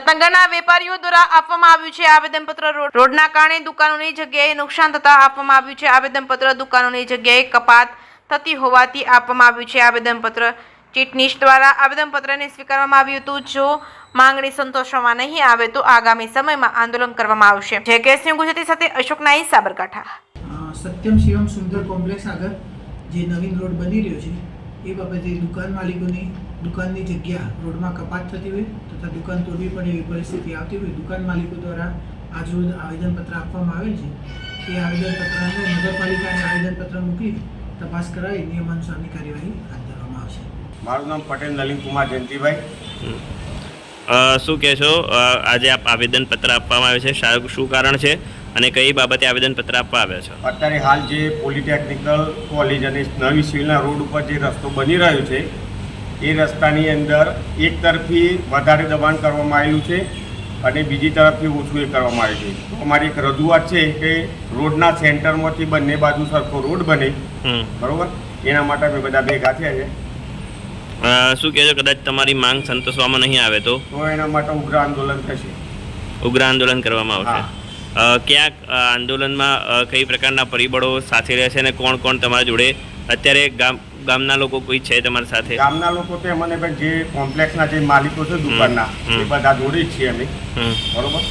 હિંમતનગરના વેપારીઓ દ્વારા આપવામાં આવ્યું છે આવેદનપત્ર. રોડના કારણે દુકાનોની જગ્યાએ નુકસાન થતા આપવામાં આવ્યું છે આવેદનપત્ર. દુકાનોની જગ્યાએ કપાત થતી હોવાથી આપવામાં આવ્યું છે આવેદનપત્ર. ચીટનીશ દ્વારા આવેદનપત્રને સ્વીકારવામાં આવ્યું હતું. જો માંગણી સંતોષવામાં નહીં આવે તો આગામી સમયમાં આંદોલન કરવામાં આવશે. જે કેસ ન્યૂઝ ગુજરાતી સાથે અશોક નાઈ, સાબરકાંઠા. સત્યમ શિવમ સુંદર કોમ્પ્લેક્સ આગળ જે નવીન રોડ બની રહ્યો છે એ બાબતે દુકાન માલિકોની દુકાનની જગ્યા રોડમાં કપાત થતી હોય તથા દુકાન તોડવી પડે એવી પરિસ્થિતિ આવતી હોય દુકાન માલિકો દ્વારા આજરોજ આવેદનપત્ર આપવામાં આવેલ છે. એ આવેદનપત્રને નગરપાલિકાને આવેદનપત્ર મોકલી તપાસ કરાવી નિયમાનુસારની કાર્યવાહી હાથ ધરવામાં આવશે. મારું નામ પટેલ નલિન કુમાર જયંતિભાઈ. શું કહેશો, આજે આપ આવેદનપત્ર આપવામાં આવે છે, શું કારણ છે અને કઈ બાબતે આવેદનપત્ર આપવા આવ્યા છો? અત્યારે હાલ જે પોલિટેકનિકલ કોલેજ અને નવી સિવિલના રોડ ઉપર જે રસ્તો બની રહ્યો છે એ રસ્તાની અંદર એક તરફી વધારે દબાણ કરવામાં આવેલું છે અને બીજી તરફથી ઓછું એ કરવામાં આવ્યું છે. તો અમારી એક રજૂઆત છે કે રોડના સેન્ટરમાંથી બંને બાજુ સરખો રોડ બને, બરાબર, એના માટે અમે બધા ભેગા થયા છે. શું કહેશો, કદાચ તમારી માંગ સંતોષવામાં નહીં આવે તો એના માટે ઉગ્ર આંદોલન થશે. ઉગ્ર આંદોલન કરવામાં આવશે. ક્યાંક આંદોલનમાં કઈ પ્રકારના પરિબળો સાથે રહેશે અને કોણ કોણ તમારા જોડે અત્યારે ગામના લોકો કોઈ છે તમારી સાથે? ગામના લોકો તો મને જે કોમ્પ્લેક્સના જે માલિકો છે દુકાનના એ બધા જોડે જ છીએ અમે, બરોબર.